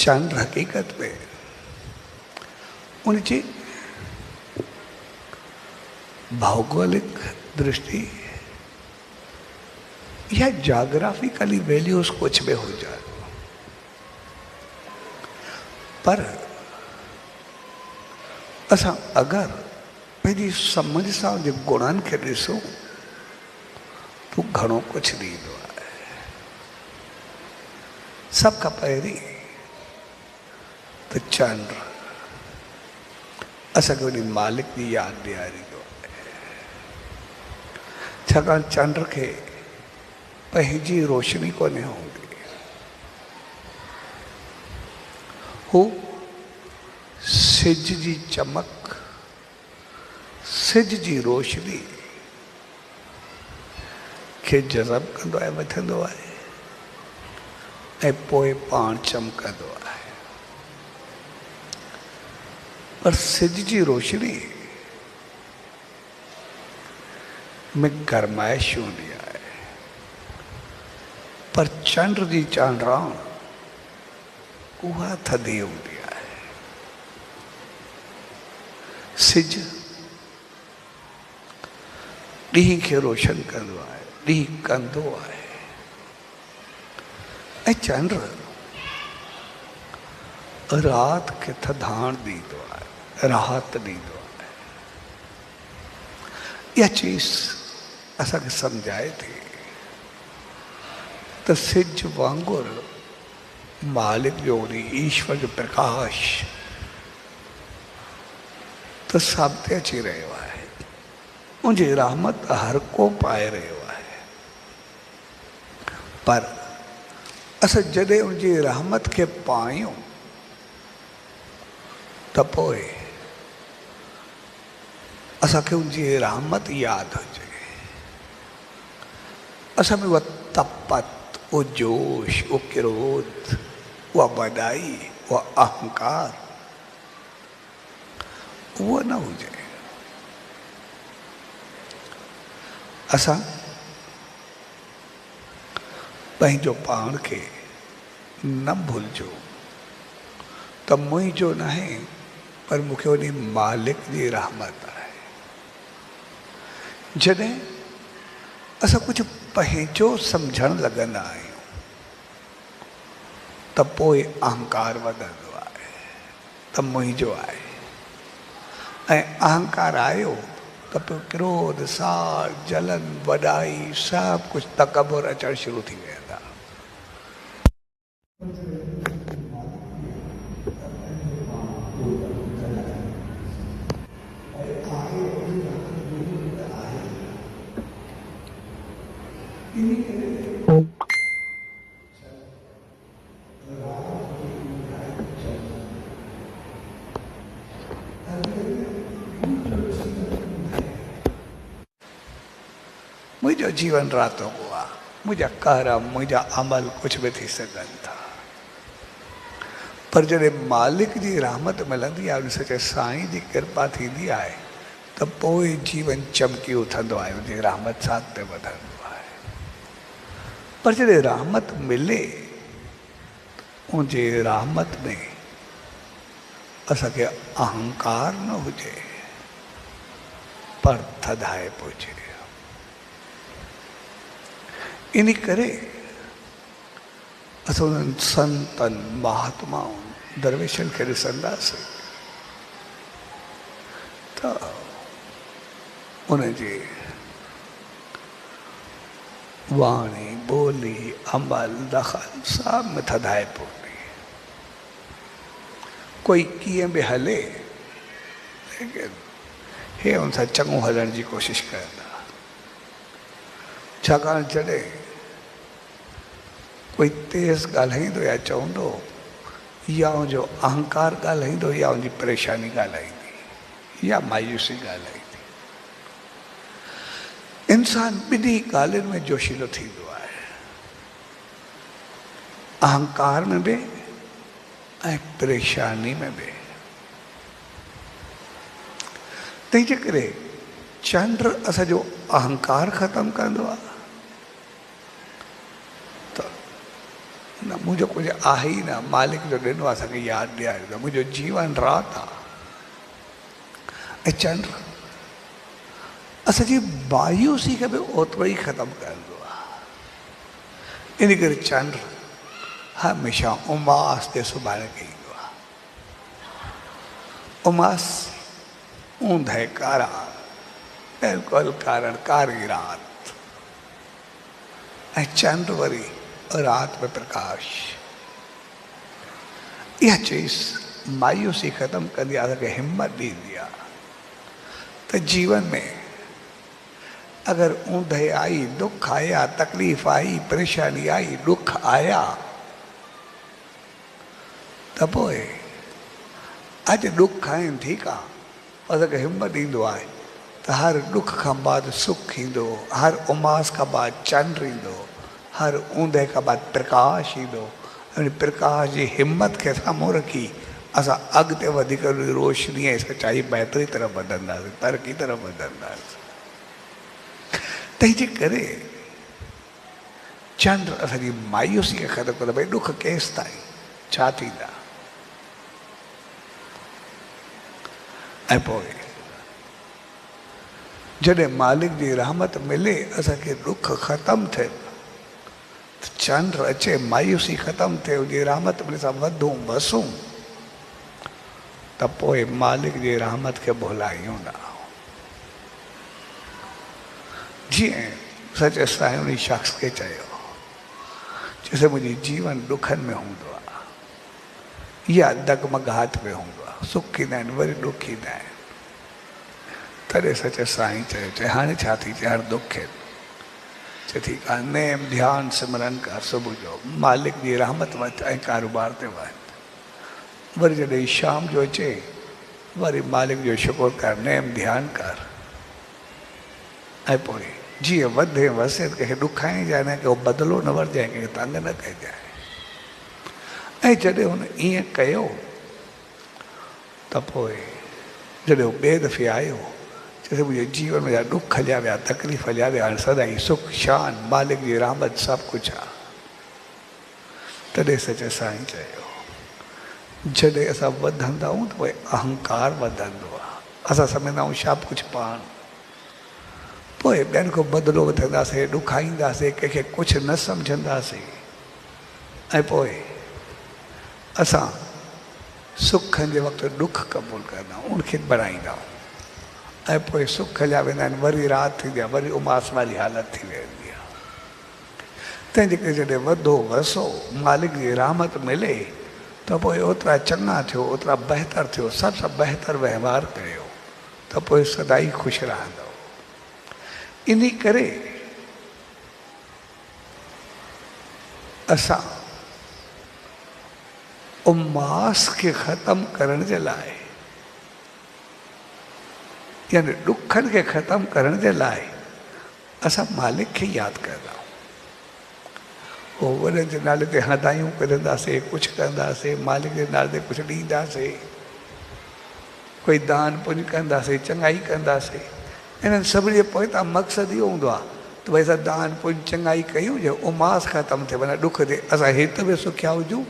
चंड हकीकत में उनकी भौगोलिक दृष्टि या जाग्राफिकली वैल्यूज कुछ भी हो जाए, पर असां अगर पंहिंजी समझ सां जे गुणनि खे ॾिसूं तो घणो कुछ ॾींदो आहे। सभ खां पहिरीं त चंड असांखे उन मालिक जी यादि ॾियारींदो आहे, छाकाणि चंड खे पंहिंजी रोशनी कोन्हे हूंदी, हू सिज जी चमक, सिज जी रोशनी खे जज़ब कंदो आहे, वठंदो आहे ऐं पोइ पाण चमकंदो आहे। पर सिज जी रोशनी में गरमाइश हूंदी आहे, पर चंड जी चांडराण उहा थधी हूंदी आहे। सिज ॾींहं खे रोशन कंदो आहे, ॾींहुं कंदो आहे, ऐं चंड राति खे थधाण ॾींदो आहे, राहत ॾींदो आहे। इहा चीज़ असांखे सम्झाए थी त सिज वांगुरु मालिक जो ईश्वर जो प्रकाश त सभ ते अची रहियो आहे, उनजी रहमत हर को पाए रहियो आहे। पर असां जॾहिं उनजी रहमत खे पायूं त पोइ असांखे उनजी रहमत यादि हुजे, असां में उहा तपत, वो जोश, वो क्रोध, उहा वॾाई, उहा अहंकार उहो न हुजे। असां पंहिंजो पाण खे न भुलिजो त मुंहिंजो न आहे, पर मूंखे उन मालिक जी रहमत आहे। जॾहिं असां कुझु पंहिंजो सम्झणु लॻंदा आहियूं त पोइ अहंकार वधंदो आहे त मुंहिंजो आहे, ऐं अहंकार आयो त पोइ क्रोध, साड़, जलन, वॾाई, सभु कुझु तकबुर अचणु शुरू थी वेंदा। मुंहिंजो जीवन रातो को आहे, मुंहिंजा कर्म, मुंहिंजा अमल कुझु बि थी सघनि था, पर जॾहिं मालिक जी रहमत मिलंदी आहे, उन सचे साईं जी कृपा थींदी आहे त पोइ जीवन चमकी उथंदो आहे, उनजी रहमत सां अॻिते वधंदो आहे। पर जॾहिं रहमत मिले, उनजी रहमत में असांखे अहंकार न हुजे, पर थधाइप हुजे। इन करे असां उन्हनि संतनि, महात्माउनि, दरवेशनि खे ॾिसंदासीं त उनजी वाणी, ॿोली, अमल, दख़ल सभ में थधाइप हूंदी। कोई कीअं बि हले, लेकिन हे उन सां चङो हलण जी कोशिशि कंदा, छाकाणि जॾहिं कोई तेज़ ॻाल्हाईंदो या चवंदो, या उनजो अहंकार ॻाल्हाईंदो, या उनजी परेशानी ॻाल्हाईंदी, या मायूसी ॻाल्हाईंदी। इंसान ॿिन्ही ॻाल्हियुनि में जोशीलो थींदो आहे, अहंकार में बि ऐं परेशानी में बि। तंहिंजे करे चंड असांजो अहंकार ख़तमु कंदो आहे, त न मुझे कुछ आहे ही न, मालिक जो ॾिनो आहे असांखे यादि ॾियारे थो। मुंहिंजो जीवन राति आहे ऐं चंड असांजी मायूसी खे बि ओतिरो ई ख़तमु कंदो आहे। इन करे चंड हमेशह उमास ते सुभाणे खे ईंदो आहे। उमास ऊंदहि कारा, बिल्कुलु कारण कारी राति, ऐं चंड वरी रात में प्रकाश। यह चीज़ मायूसी ख़त्म कंदी आहे, असांखे हिम्मत ॾींदी आहे त जीवन में अगर ऊंदहि आई, दुख आया, तकलीफ़ आई, परेशानी आई, दुख आया, त पोइ अॼु दुख आहिनि ठीकु आहे, असांखे हिम्मत ॾींदो आहे त हर दुख खां बाद सुख ईंदो, हर उमास खां बाद चंड ईंदो, हर ऊंदहि खां बाद प्रकाश ईंदो। उन प्रकाश जी हिम्मत खे साम्हूं रखी असां अॻिते वधी करे रोशनी ऐं सचाई बहितरी तरफ़ वधंदासीं, तरक़ी तरफ़ वधंदासीं। तंहिंजे करे चंड असांजी मायूसी खे ख़तमु कंदो। भई दुख केसि ताईं, छा थींदा, ऐं पोइ जॾहिं मालिक जी रहमत मिले, असांखे दुख ख़तमु थिए, चंड अचे, मायूसी ख़तमु थिए, उनजी रहमत मिले, असां वधूं वसूं, त पोइ मालिक जी रहमत खे भुलायूं न। जीअं सच साईं उन शख़्स खे चयो, जैसे मुंहिंजी जीवन दुखनि में हूंदो आहे या दगमगाहट में हूंदो आहे, सुख ईंदा आहिनि वरी दुख ईंदा आहिनि, तॾहिं सच साईं चयो, चए हाणे छा थी चए, हर दुख खे चए ठीकु आहे, नेम ध्यानु सिमरन कर, सुबुह जो मालिक जी रहमत वटि ऐं कारोबार ते वञ, वरी जॾहिं शाम जो अचे वरी मालिक जो शुक्र कर, नेम ध्यानु कर, ऐं पोइ जीअं वधे वसे कंहिंखे ॾुखाए जाए न, कंहिं बदिलो न वठिजांइ, कंहिंखे तंग न कजांइ। ऐं जॾहिं हुन ईअं कयो त पोइ जॾहिं हू ॿिए दफ़े आयो, चए मुंहिंजे जीवन में जा ॾुख हलिया विया, तकलीफ़ हलिया विया, हाणे सदाईं सुख शान मालिक जी रहमत सभु कुझु आहे। तॾहिं सच साईं चयो, जॾहिं असां वधंदा आहियूं त पोइ अहंकार वधंदो आहे, असां सम्झंदा आहियूं छा कुझु पाण, पोइ ॿियनि खां बदिलो वठंदासीं, ॾुखाईंदासीं, कंहिंखे कुझु न सम्झंदासीं, ऐं पोइ असां सुखनि जे वक़्तु दुख क़बूल कंदा आहियूं, उनखे बढ़ाईंदा आहियूं, ऐं पोइ सुख हलिया वेंदा आहिनि, वरी राति थींदी आहे, वरी उमास वारी हालति थी वेंदी आहे। तंहिंजे करे जॾहिं वधो वसो मालिक जी रहमत मिले त पोइ ओतिरा चङा थियो, ओतिरा बहितर थियो, सभ सां बहितर वहिंवार कयो, त पोइ सदाई ख़ुशि रहंदो। इन करे असां उमास खे ख़तमु करण जे लाइ, यानी ॾुखनि खे ख़तमु करण जे लाइ असां मालिक खे यादि कंदा आहियूं। उहो वॾनि जे नाले ते हदायूं करंदासीं, कुझु कंदासीं, मालिक जे नाले ते कुझु ॾींदासीं, कोई दान पुञ कंदासीं, चङाई कंदासीं। इन्हनि सभिनी जे पोइतां मक़सदु इहो हूंदो आहे त भई असां दान पुञ चङाई कयूं, जो उमास ख़तमु थिए, माना ॾुख थिए, असां हिते बि सुखिया हुजूं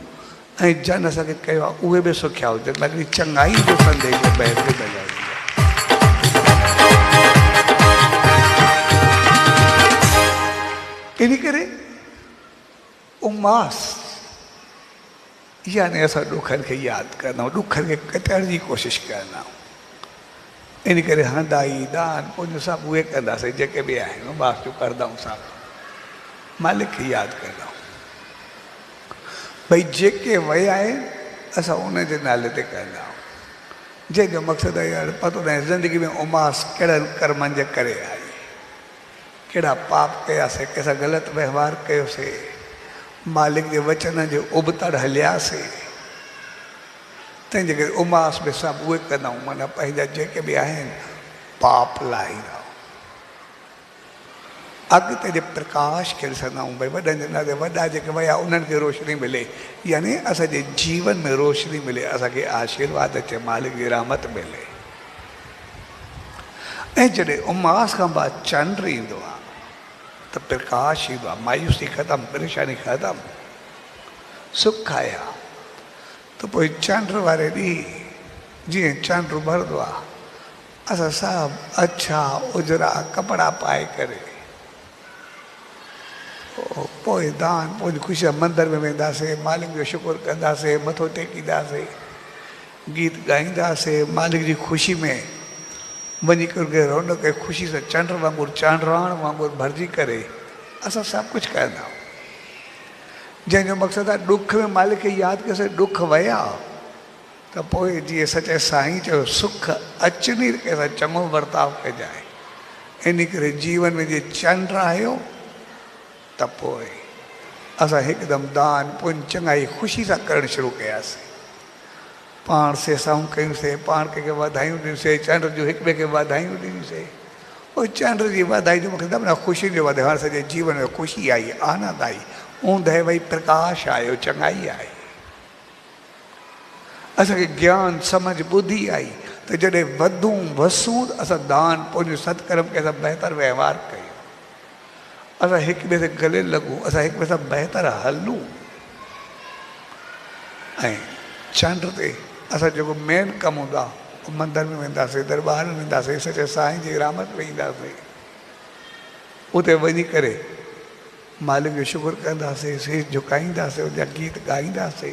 ऐं जन असांखे कयो आहे उहे बि सुखिया हुजनि, हिकिड़ी चङाई जो संदेश ॿाहिरि ॿुधाईंदी आहे। इन करे उमास यानी असां ॾुखनि खे यादि कंदा आहियूं, ॾुखनि खे कटण जी कोशिशि कंदा आहियूं। इन करे हंदाई दान पुञ सभु उहे कंदासीं जेके बि आहिनि, उमास जो कंदा आहियूं, सभु मालिक खे यादि कंदा आहियूं। भई जेके विया आहिनि असां उनजे नाले ते कंदा आहियूं, जंहिंजो मक़सदु आहे यार पतो न आहे ज़िंदगी में उमास कहिड़नि कर्मनि जे करे आई, कहिड़ा पाप कयासीं, कंहिंसां ग़लति वहिंवार कयोसीं, मालिक जे वचन जे उबतड़ हलियासीं, तंहिंजे करे उमास में सभु उहे कंदा आहियूं, माना पंहिंजा जेके बि आहिनि पाप लाहींदा आहियूं, अॻिते जे प्रकाश खे ॾिसंदा आहियूं। भई वॾनि जे नाले वॾा जेके विया उन्हनि खे रोशनी मिले, यानी असांजे जीवन में रोशनी मिले, असांखे आशीर्वाद अचे, मालिक जी रहमत मिले। ऐं जॾहिं उमास खां बाद चंड ईंदो आहे त प्रकाश ईंदो आहे, मायूसी ख़तमु, परेशानी ख़तमु, सुख आया तो पोइ चंड वारे ॾींहुं जीअं चंड भरंदो आहे असां सभु अच्छा उजरा कपिड़ा पाए करे पोइ दान पोइ ख़ुशी मंदर में वेंदासीं, मालिक जो शुक्र कंदासीं, मथो टेकींदासीं, गीत ॻाईंदासीं, मालिक जी ख़ुशी में वञी करे रौनक ख़ुशी सां चंड वांगुरु चांडराण वांगुरु भरिजी करे असां सभु कुझु कंदा आहियूं। जंहिंजो मक़सदु आहे ॾुख में मालिक खे यादि कयोसीं, ॾुख विया त पोइ जीअं सचे साईं चयो सुख अचनी कंहिंसां चङो बर्ताव कजाए। इन करे जीवन में जीअं चंड आयो त पोइ असां हिकदमि दान पुञ चङाई ख़ुशी सां करणु शुरू कयासीं। पाण सेसाऊं कयूंसीं, पाण कंहिंखे वाधायूं ॾिनसीं, चंड जो हिक ॿिए खे वाधायूं ॾिनसीं। पोइ चंड जी वाधाई जो मूंखे न ख़ुशी जो वाधायूं, हाणे सॼे जीवन में ख़ुशी आई, आनंद आई, ऊंदहि वई, प्रकाश आयो, चङाई आई, असांखे ज्ञान समझ ॿुधी आई त जॾहिं वधूं वसूं असां दान पुञ सत्कर्म कंहिंसां बहितर व्यवहार कयूं, असां हिक ॿिए से गले लॻूं, असां हिक ॿिए सां बहितर हलूं। ऐं चंड ते असां जेको मेन कमु हूंदो आहे मंदर में वेंदासीं, दरबार में वेंदासीं, सचे साईं जी रहमत में ईंदासीं, उते वञी करे मालिक जो शुक्र कंदासीं, शीश झुकाईंदासीं, उनजा गीत ॻाईंदासीं।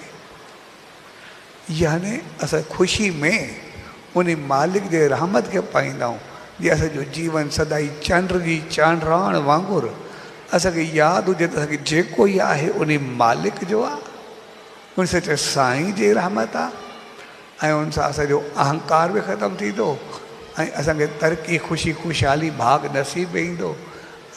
यानी असां ख़ुशी में उन मालिक जे रहमत खे पाईंदा आहियूं, जीअं असांजो जीवन सदाई चंड जी चांडराण वांगुरु असांखे यादि हुजे त असांखे जेको ई आहे उन मालिक जो आहे, उन सचे साईं जी रहमत आहे। ऐं उन सां असांजो अहंकार बि ख़तमु थींदो ऐं असांखे तरक़ी ख़ुशी ख़ुशहाली भाग नसीब ईंदो।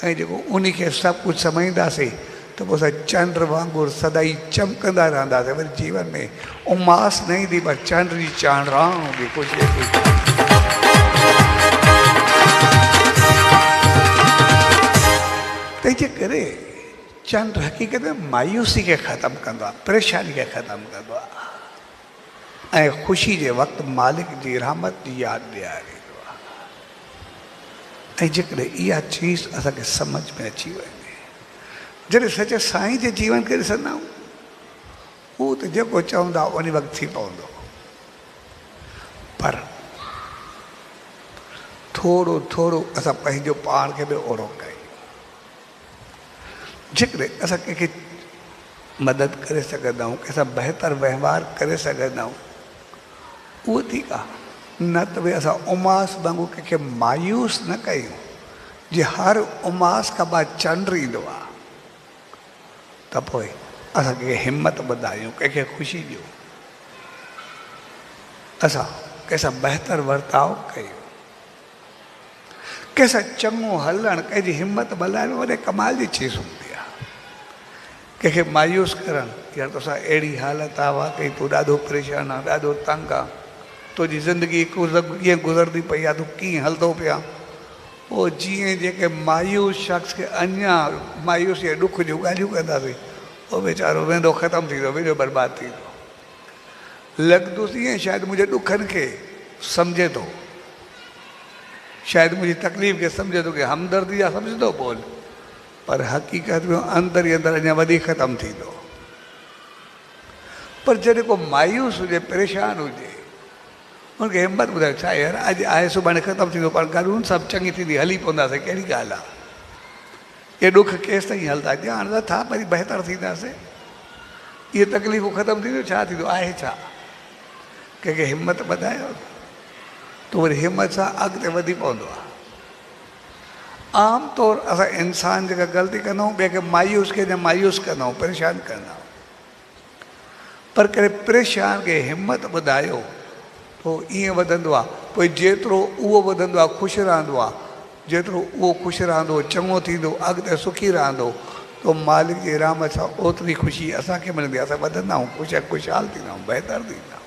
ऐं जेको उन खे सभु कुझु सम्झंदासीं त पोइ असां चंड वांगुरु सदाई चमकंदा रहंदासीं। वरी जीवन में उमास न ईंदी, पर चंड जी चांडराण हूंदी, ख़ुशी तंहिंजे करे चंड हक़ीक़त में मायूसी खे ख़तमु कंदो आहे, परेशानी खे ख़तमु कंदो आहे ऐं ख़ुशी जे वक़्तु मालिक जी रहमत जी यादि ॾियारींदो आहे। ऐं जेकॾहिं इहा चीज़ असांखे सम्झ में अची वञे, जॾहिं सचे साईं जे जीवन खे ॾिसंदा आहियूं, हू त जेको चवंदा उन वक़्तु थी पवंदो, पर थोरो थोरो असां पंहिंजो पाण खे बि ओड़ो कयूं। जेकॾहिं असां कंहिंखे मदद करे सघंदा आहियूं, कंहिंसां बहितर वहिंवार करे सघंदा आहियूं, उहो ठीकु आहे, न त भई असां उमास वांगुरु कंहिंखे मायूस न कयूं। जे हर उमास खां बाद चंड ईंदो आहे त पोइ असां कंहिंखे हिमत ॿधायूं, कंहिंखे ख़ुशी ॾियूं, असां कंहिंसां बहितर वर्ताव कयूं, कंहिंसां चङो हलणु, कंहिंजी हिमत ॿधाइणु वॾे कमाल जी चीज़ हूंदी आहे। कंहिंखे मायूस करणु, यार तोसां अहिड़ी हालत आहे, वाकई तूं ॾाढो परेशान आहे, ॾाढो तंग आहे, तुंहिंजी ज़िंदगी कीअं गुज़रंदी पई आहे, तूं कीअं हलंदो पिया। पोइ जीअं जेके मायूस शख़्स खे अञा मायूसी ऐं ॾुख जूं ॻाल्हियूं कंदासीं, उहो वीचारो वेंदो ख़तमु थींदो, वेंदो बर्बादु थींदो। लॻंदुसि ईअं शायदि मुंहिंजे ॾुखनि खे सम्झे थो, शायदि मुंहिंजी तकलीफ़ खे सम्झे थो, की हमदर्दी आहे सम्झंदो बोल, पर हक़ीक़त में अंदरि ई अंदरि अञा वधीक ख़तमु थींदो। पर जॾहिं को मायूस हुजे, परेशान हुजे, उनखे हिमत ॿुधायो, छा यार अॼु आहे सुभाणे ख़तमु थींदो, पर ॻाल्हियूं सभु चङी थींदी, हली पवंदासीं, कहिड़ी ॻाल्हि आहे, इहे ॾुख केसि ताईं हलंदा, ॼाणंदा था वरी बहितर थींदासीं, इहे तकलीफ़ूं ख़तमु थींदियूं, छा थींदो आहे छा। कंहिंखे हिमत ॿधायो त वरी हिमत सां अॻिते वधी पवंदो आहे। आम तौरु असां इंसान जेका ग़लती कंदा आहियूं, ॿिए खे मायूस खे न मायूस कंदा आहियूं, परेशान कंदा आहियूं, पर कॾहिं परेशान खे हिमत ॿुधायो पोइ ईअं वधंदो आहे, पोइ जेतिरो उहो वधंदो आहे ख़ुशि रहंदो आहे, जेतिरो उहो ख़ुशि रहंदो, चङो थींदो, अॻिते सुखी रहंदो, तो मालिक जी रहमत सां ओतिरी ख़ुशी असांखे मिलंदी आहे, असां वधंदा आहियूं, ख़ुशहाल थींदा आहियूं, बहितर थींदा आहियूं।